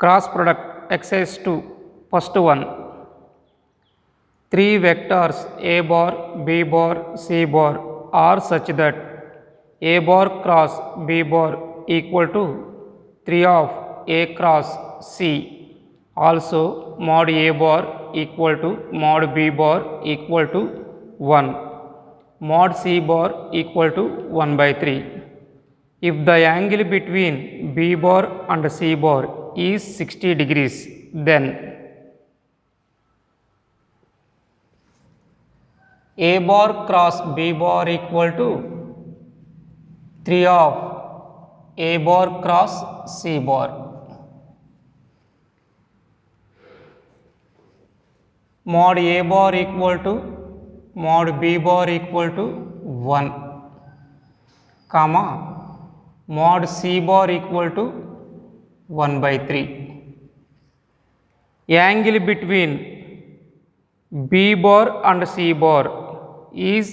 Cross product exercise 2. First one. Three vectors a bar, b bar, c bar are such that a bar cross b bar equal to 3 of a cross c. Also mod a bar equal to mod b bar equal to 1. Mod c bar equal to 1 by 3. If the angle between b bar and c bar is 60 degrees, then a bar cross b bar equal to 3 of a bar cross c bar. Mod a bar equal to mod b bar equal to 1, comma mod c bar equal to 1 by 3. Angle between b bar and c bar is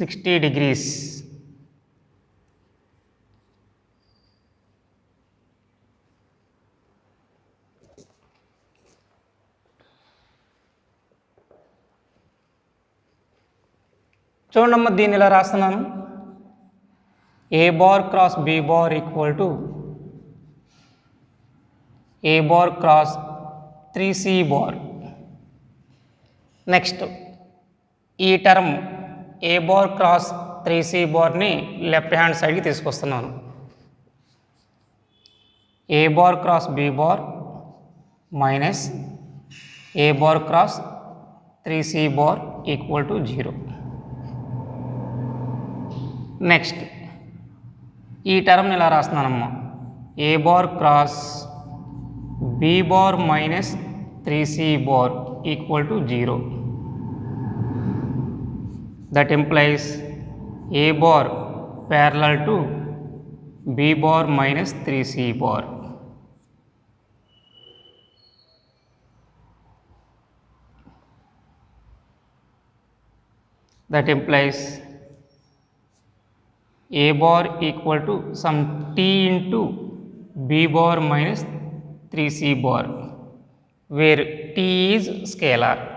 60 degrees. చూడండి దీన్ని ఇలా రాస్తున్నాను. a bar cross b bar equal to a bar cross 3c bar. Next ఈ term a bar cross 3c బార్ని left hand సైడ్కి తీసుకొస్తున్నాను. a bar cross b bar minus a bar cross 3c bar equal to 0. Next ఈ టర్మ్ని ఇలా రాస్తున్నానమ్మా. a bar cross b bar minus 3c bar equal to 0. That implies a bar parallel to b bar minus 3c bar. That implies a bar equal to some t into b bar minus 3c bar, where t is scalar.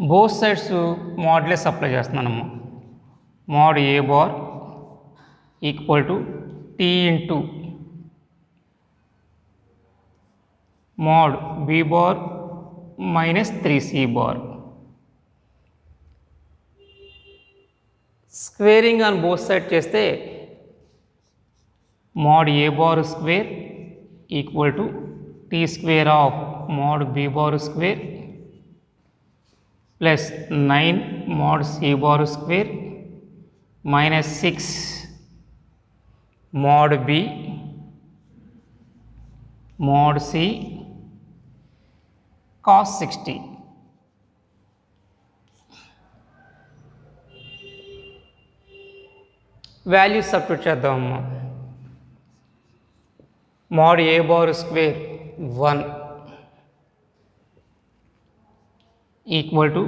Both sides modulus apply చేస్తున్నానమ్మా. mod a bar equal to t into mod b bar minus 3c bar. Squaring on both side చేస్తే mod a bar square equal to t square of mod b bar square plus 9 mod c bar square minus 6 mod b mod c cos 60. Values substitute చేద్దామమ్మా. mod a bar square 1 equal to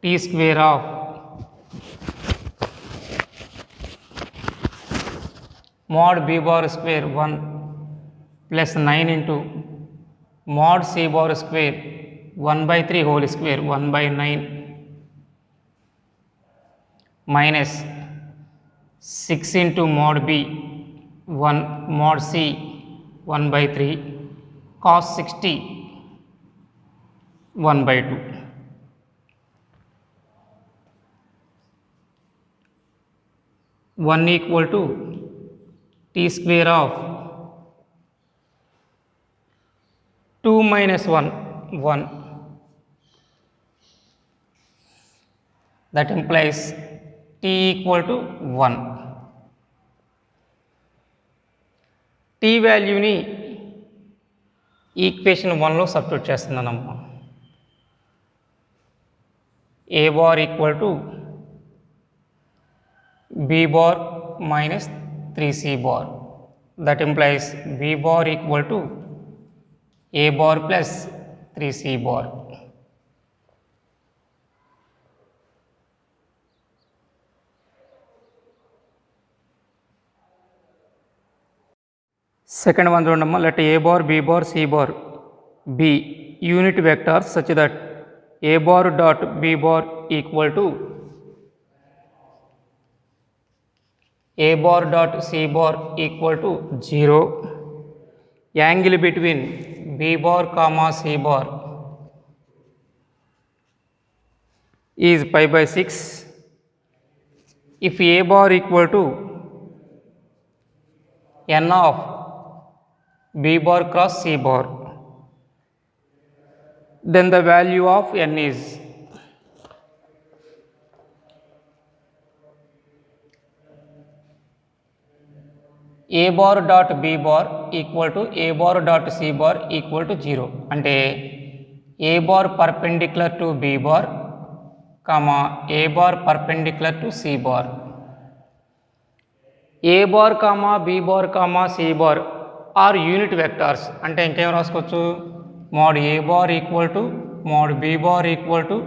t square of mod b bar square 1 plus 9 into mod c bar square 1 by 3 whole square 1 by 9 minus 6 into mod b 1 mod c 1 by 3 cos 60 1 by 2. One equal to t square of 2 minus 1 1. That implies t equal to 1. t వాల్యూని equation 1లో substitute చేస్తున్నానమ్మా. a bar equal to b bar minus 3c bar. That implies b bar equal to a bar plus 3c bar. Second one చూడండి, let a bar, b bar, c bar be unit vectors such that a bar dot b bar equal to a bar dot c bar equal to 0. Angle between b bar comma c bar is pi by 6. If a bar equal to n of b bar cross c bar, then the value of n is a bar dot b bar equal to a bar dot c bar equal to 0. అంటే a bar perpendicular to b bar comma a bar perpendicular to c bar. a bar comma b bar comma c bar are unit vectors. అంటే ఇంకేం రాసుకోవచ్చు, mod a bar equal to mod b bar equal to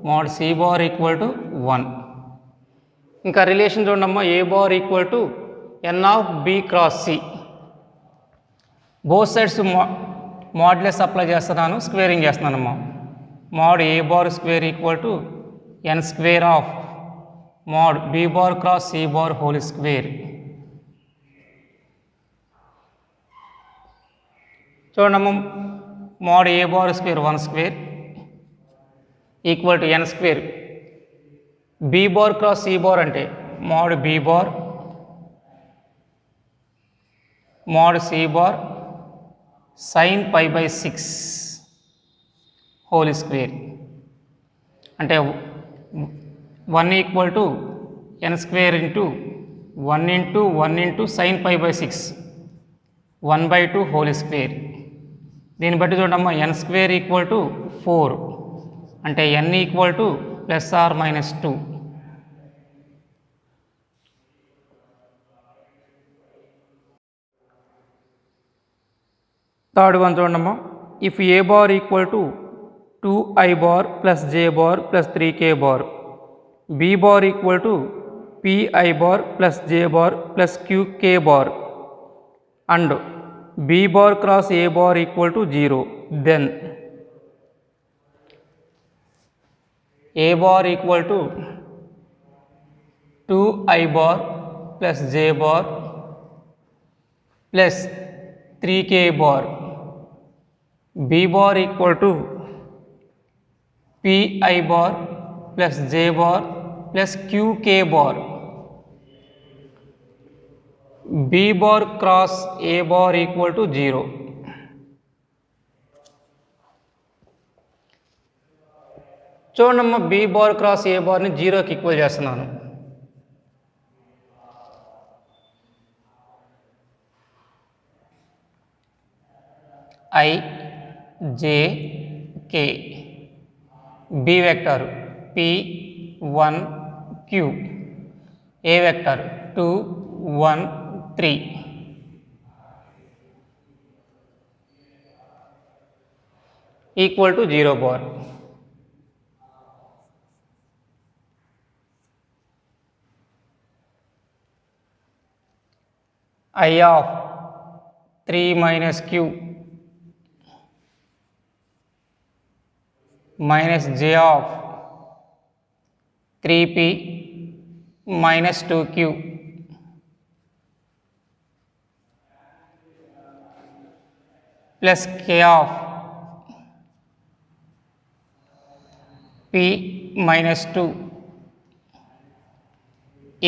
mod c bar equal to 1. ఇంకా relation చూడమ్మా, a bar equal to n of b cross c. Both sides modulus apply చేస్తున్నాను, squaring చేస్తున్నానమ్మా. mod a bar square equal to n square of mod b bar cross c bar whole square. చూడమ్మా, mod a bar square 1 square equal to n square. b bar cross c bar అంటే mod b bar mod c bar sin pi by 6 whole square. అంటే 1 equal to n square into 1 into 1 into sin pi by 6 1/2 whole square. దీన్ని బట్టి చూడమ్మా, n square equal to 4 అంటే n equal to plus r minus 2. Third one చూడమ్మా, if a bar equal to 2i bar plus j bar plus 3k bar, b bar equal to pi bar plus j bar plus qk bar and b bar cross a bar equal to 0, then a bar equal to 2i bar plus j bar plus 3k bar, b bar equal to pi bar plus j bar plus qk bar, b bar cross a bar equal to 0. చూడమ్మా, b bar cross a బార్ని 0కి equal చేస్తున్నాను. i j k, b vector p 1 q, a vector 2 1 3, equal to 0 bar. i of 3 minus q minus j of 3p minus 2q plus k of p minus 2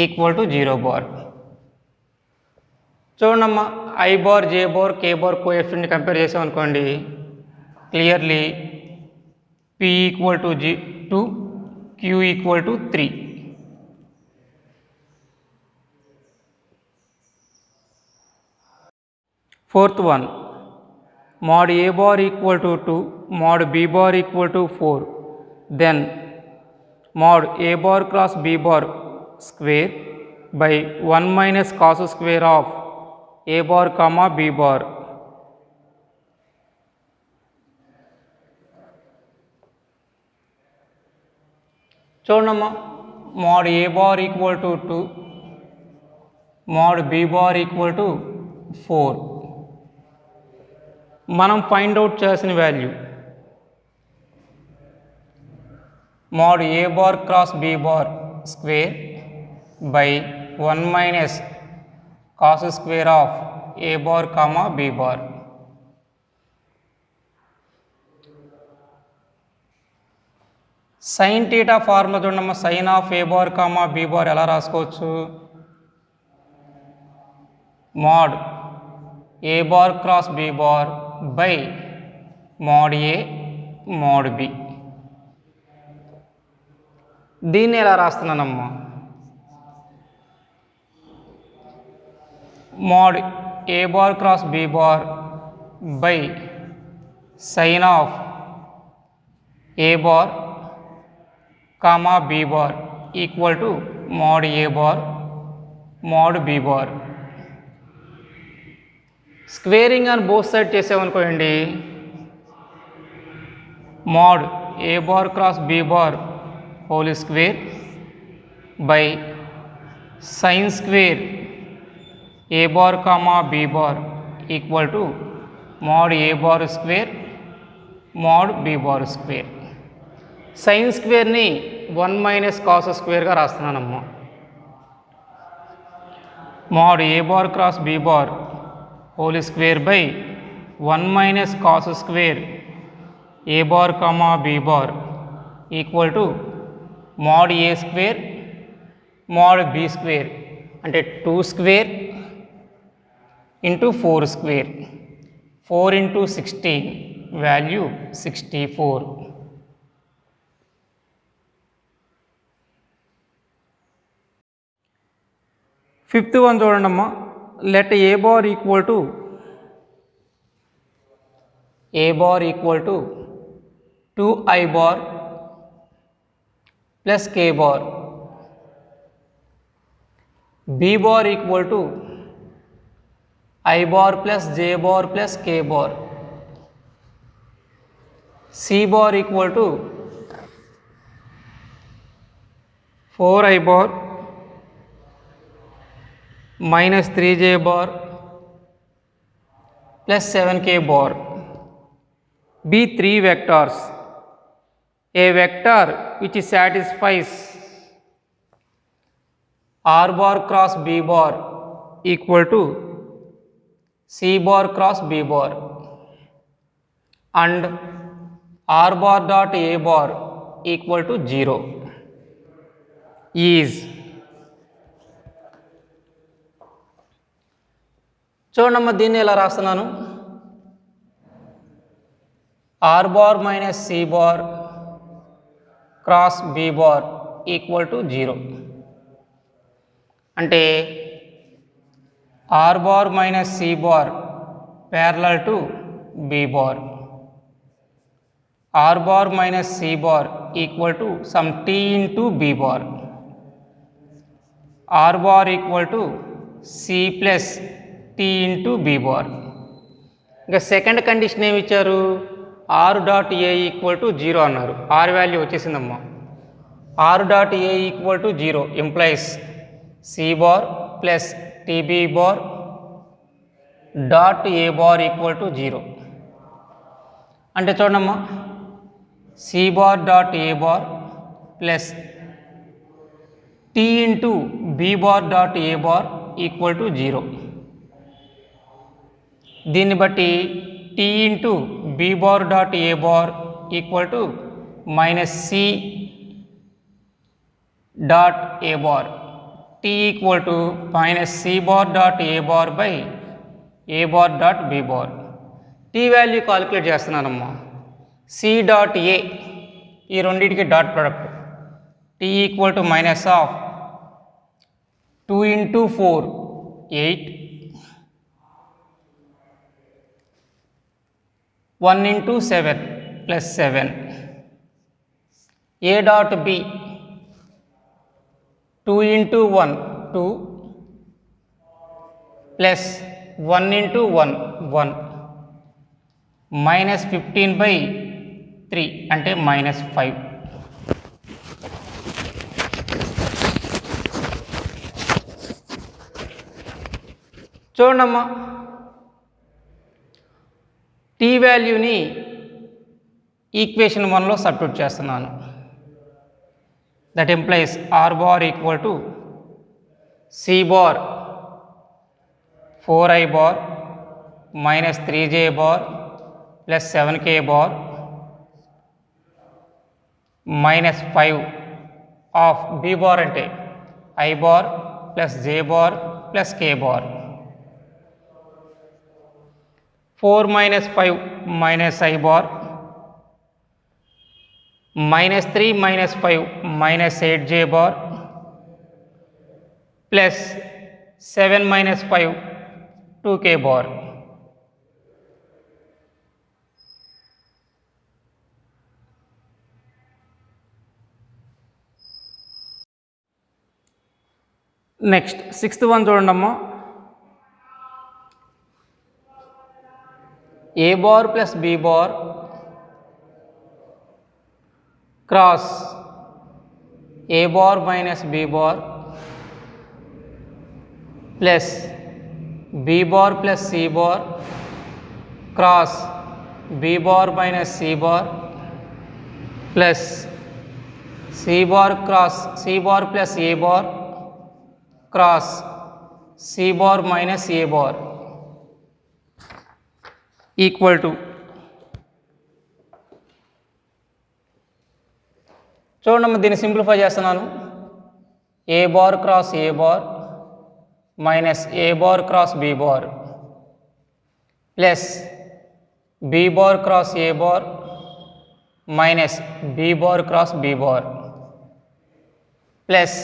equal to 0 bar. చూడమ్మా, i bar j bar k bar coefficient compare చేసాం అనుకోండి, clearly p equal to 2, q equal to 3. Fourth one, mod a bar equal to 2, mod b bar equal to 4, then mod a bar cross b bar square by 1 minus cos square of a bar comma b bar. చూడమ్మా, mod a bar equal to 2, mod b bar equal to 4, మనం find out చేయాల్సిన value mod a bar cross b bar square by 1 minus cos square of a bar comma b bar. sin theta formula చూడమ్మా, sin of a bar comma b bar ఎలా రాసుకోవచ్చు? mod a bar cross b bar by mod a mod b. దీన్ని ఎలా రాస్తున్నానమ్మా? mod a bar cross b bar by sin of a bar comma b bar equal to mod a bar mod b bar. Squaring అని both side చేసామనుకోండి, mod a bar cross b bar whole square by sin square a bar comma b bar equal to mod a bar square mod b bar square. Sine స్క్వేర్ని 1 minus cos స్క్వేర్గా రాస్తున్నానమ్మా. mod a bar cross b bar whole square by 1 minus cos square a bar comma b bar equal to mod a square mod b square అంటే 2 square into 4 square, 4 into 16 value 64. Fifth one చూడండమ్మా, let a bar equal to 2i bar plus k bar, b bar equal to i bar plus j bar plus k bar, c bar equal to 4i bar minus 3j bar plus 7k bar. Be 3 vectors. A vector which satisfies r bar cross b bar equal to c bar cross b bar and r bar dot a bar equal to 0 is. చూడమ్మా, దీన్ని ఎలా రాస్తున్నాను? r bar minus c bar cross b bar equal to 0 అంటే r bar minus c bar parallel to b bar, r bar minus c bar equal to some t into b bar, r bar equal to c plus t into b bar. ఇంకా second condition ఏమి ఇచ్చారు? r dot a equal to 0 అన్నారు. r value వచ్చేసిందమ్మా. r dot a equal to 0 implies c bar plus tb bar dot a bar equal to 0 అంటే చూడమ్మా, c bar dot a bar plus t into b bar dot a bar equal to 0. దీన్ని బట్టి t into b bar dot a bar equal to minus c dot a bar, t equal to minus c bar dot a bar by a bar dot b bar. t value calculate చేస్తున్నానమ్మా. c dot a ఈ రెండింటికి dot product, t equal to minus of 2 into 4 8 1 into 7 plus 7. A dot B 2 into 1 2 plus 1 into 1 1 minus 15 by 3 అంటే minus 5. చూడమ్మా, t వాల్యూని equation 1లో substitute చేస్తున్నాను. That implies r bar equal to c bar 4i bar minus 3j bar plus 7k bar minus 5 of b bar అంటే i bar plus j bar plus k bar. 4 minus 5 minus i bar minus 3 minus 5 minus 8j bar plus 7 minus 5 2k bar. Next, sixth one చూడండమ్మా. a bar plus b bar cross a bar minus b bar plus b bar plus c bar cross b bar minus c bar plus c bar cross c bar plus a bar cross c bar minus a bar equal to చూడండి, దీన్ని simplify చేస్తున్నాను. A bar cross a bar minus a bar cross b bar plus B bar cross a bar minus b bar cross b bar plus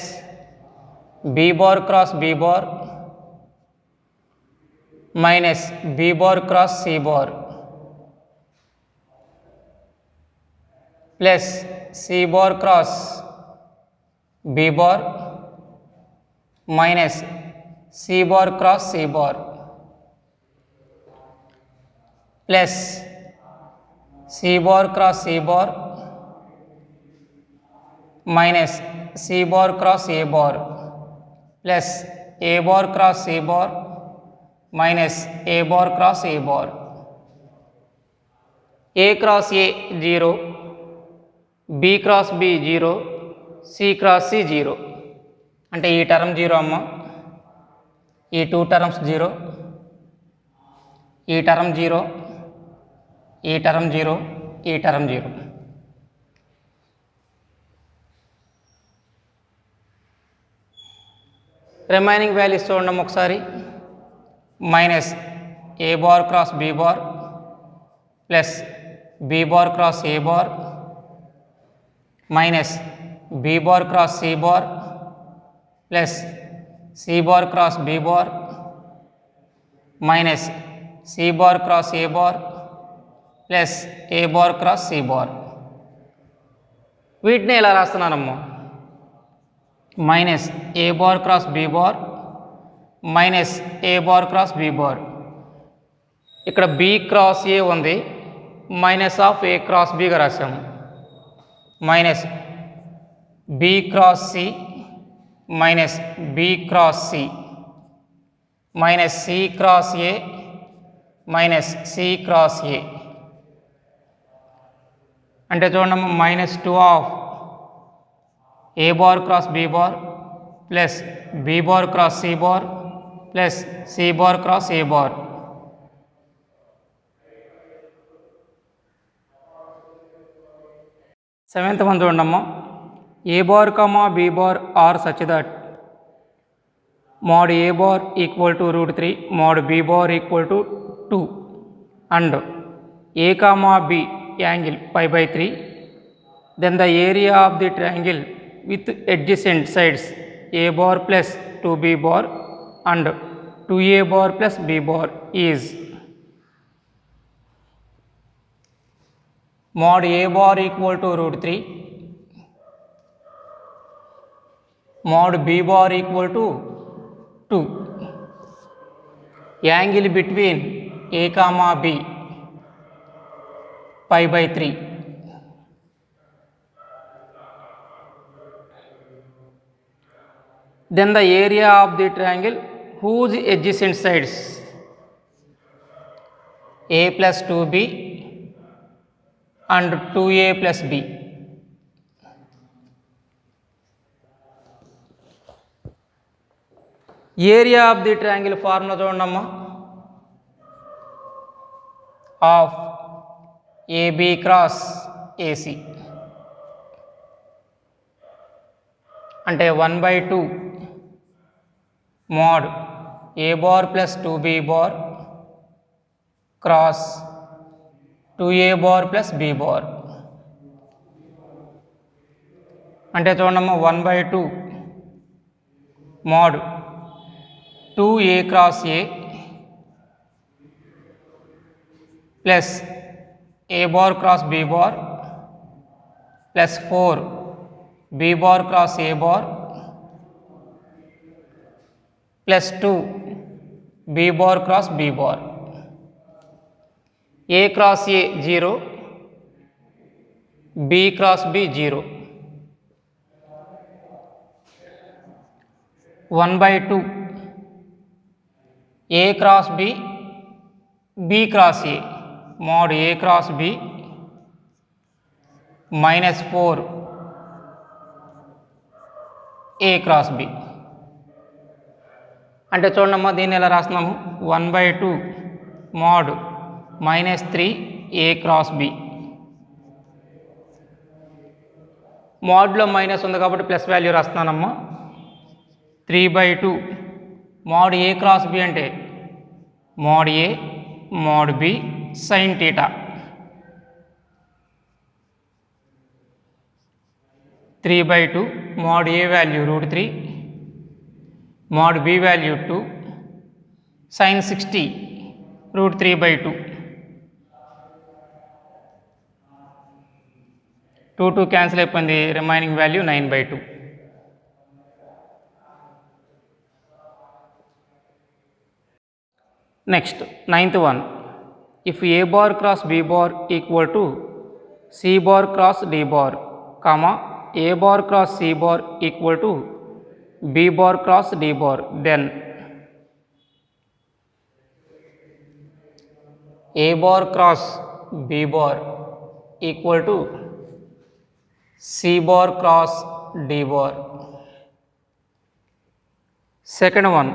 B bar cross b bar minus b bar cross c bar plus c bar cross b bar minus c bar cross c bar plus c bar cross c bar minus c bar cross a bar plus a bar cross c bar minus a bar cross a bar. A cross a 0, b cross b 0, c cross c 0. అంటే ఈ term 0 అమ్మ, ఈ 2 terms 0, ఈ term 0, ఈ term 0, ఈ term 0. Remaining values చూడండి ఒకసారి. minus a bar cross b bar plus b bar cross a bar minus b bar cross c bar plus c bar cross b bar minus c bar cross a bar plus a bar cross c bar. వీటిని ఎలా రాస్తున్నానమ్మా? Minus a bar cross b bar minus a bar cross b bar. ఇక్కడ b cross a ఉంది, minus of a cross బిగా రాసాము. Minus b cross c minus b cross c minus c cross a minus c cross a. అంటే చూడండి, minus 2 of a bar cross b bar plus B bar cross c bar plus C bar cross a bar. Seventh one చూడండమ్మా. ఏ bar comma b bar are such that mod a bar equal to √3 mod b bar equal to 2 and a comma b angle pi by 3, then the area of the triangle with adjacent sides a bar plus 2b bar and 2a bar plus b bar is mod a bar equal to √3 mod b bar equal to 2, angle between a comma b pi by 3. Then the area of the triangle whose adjacent sides a plus 2b and 2a plus b. Area of the triangle formula చూడండమ్మా, of AB cross AC అంటే 1/2 mod ఏ bar plus 2b bar cross 2a bar plus b bar. అంటే చూడమ్మా 1/2 mod 2a cross a plus a bar cross b bar plus 4 b bar cross a bar plus 2 b bar cross b bar. a cross a 0, b cross b 0. 1/2 a cross b, b cross a mode a cross b minus 4 a cross b. అంటే చూడమ్మా దీన్ని ఎలా రాస్తున్నాము, 1/2 mod minus 3 a cross b. మోడ్లో minus ఉంది కాబట్టి plus value రాస్తున్నానమ్మా. 3/2 mod a cross b అంటే mod A mod b sine theta. 3/2 mod a value √3, mod b value 2, sine 60 √3/2. 2 cancel అయిపోయింది, remaining value 9/2. Next 9th one, if a bar cross b bar equal to c bar cross d bar, comma a bar cross c bar equal to b bar cross d bar, then a bar cross b bar equal to c bar cross d bar. Second one,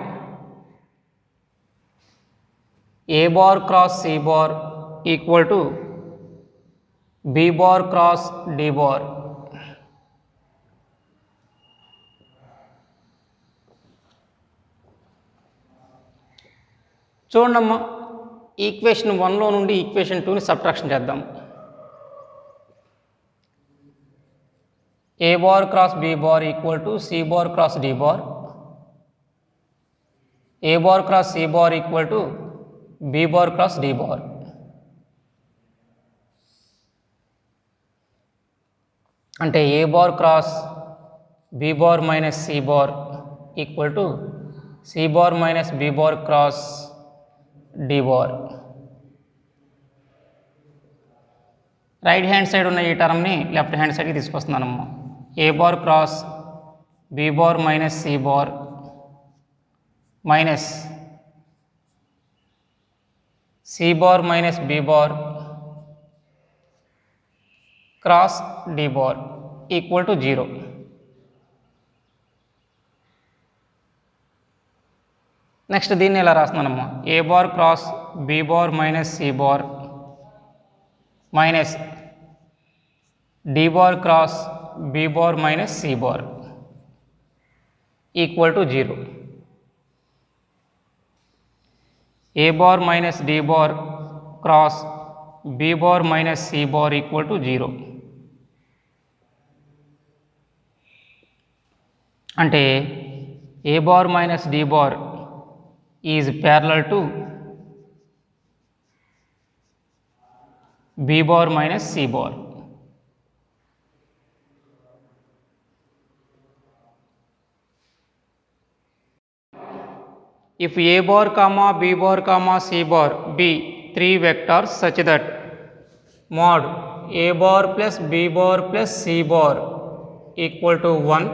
a bar cross c bar equal to b bar cross d bar. చూడమ్మా equation 1లో నుండి equation 2ని subtraction చేద్దాం. a bar cross b bar equal to c bar cross d bar, a bar cross c bar equal to b bar cross d bar. అంటే a bar cross b bar minus c bar equal to c bar minus b bar cross d bar. Right hand side ఉన్న ఈ టర్మ్ని left hand సైడ్కి తీసుకొస్తున్నానమ్మా. a bar cross b bar minus c bar minus c bar minus b bar cross d bar equal to 0. Next దీన్ని ఎలా రాస్తున్నానమ్మా, a bar cross b bar minus c bar minus d bar cross b bar minus c bar equal to 0. a bar minus d bar cross b bar minus c bar equal to 0. అంటే a bar minus d bar is parallel to b bar minus c bar. If a bar comma b bar comma c bar be three vectors such that mod a bar plus b bar plus c bar equal to 1,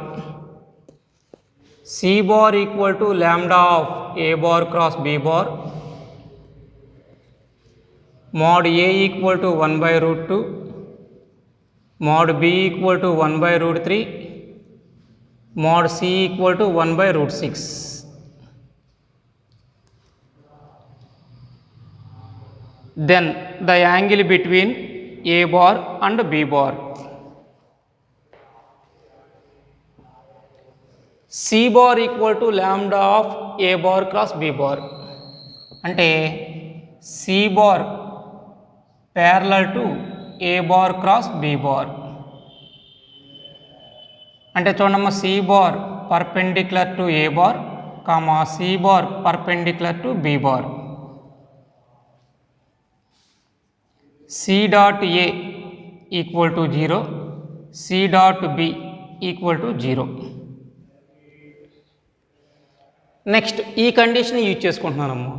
c bar equal to lambda of a bar cross b bar, mod A equal to 1 by root 2, mod B equal to 1 by root 3, mod C equal to 1 by root 6. Then the angle between A bar and B bar. C bar equal to lambda of A bar cross B bar. అంటే C bar parallel to A bar cross B bar. అంటే చూడమ్మా C bar perpendicular to A bar, comma C bar perpendicular to B bar. C dot A equal to 0, C dot B equal to 0. Next ఈ condition use చేసుకుంటున్నానమ్మా.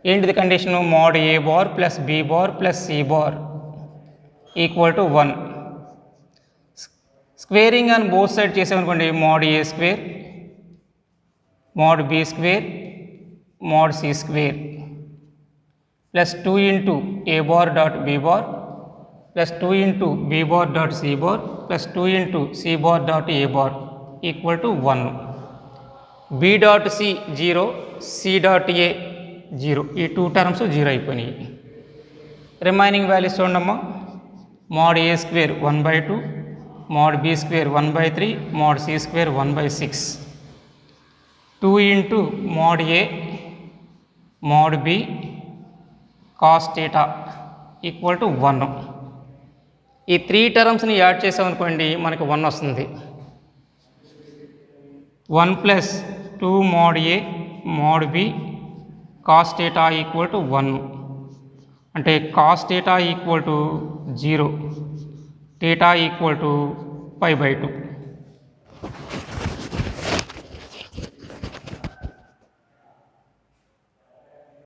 ఏంటిది condition? Mod A bar plus B bar plus C bar equal to 1. Squaring అని both side చేసామనుకోండి, mod A square, mod B square, mod C square plus 2 into A bar dot B bar plus 2 into B bar dot C bar plus 2 into C bar dot A bar equal to 1. B dot C 0, C dot A 0, ఈ 2 terms 0 అయిపోయినాయి. Remaining values చూడమ్మా. Mod A square 1/2, mod B square 1/3, mod C square 1/6. 2 into mod A mod B cos theta equal to 1. ఈ 3 టర్మ్స్ని add చేసామనుకోండి మనకి 1 వస్తుంది. 1 plus 2 mod A mod B cos theta equal to 1. అంటే cos theta equal to 0, theta equal టు π/2.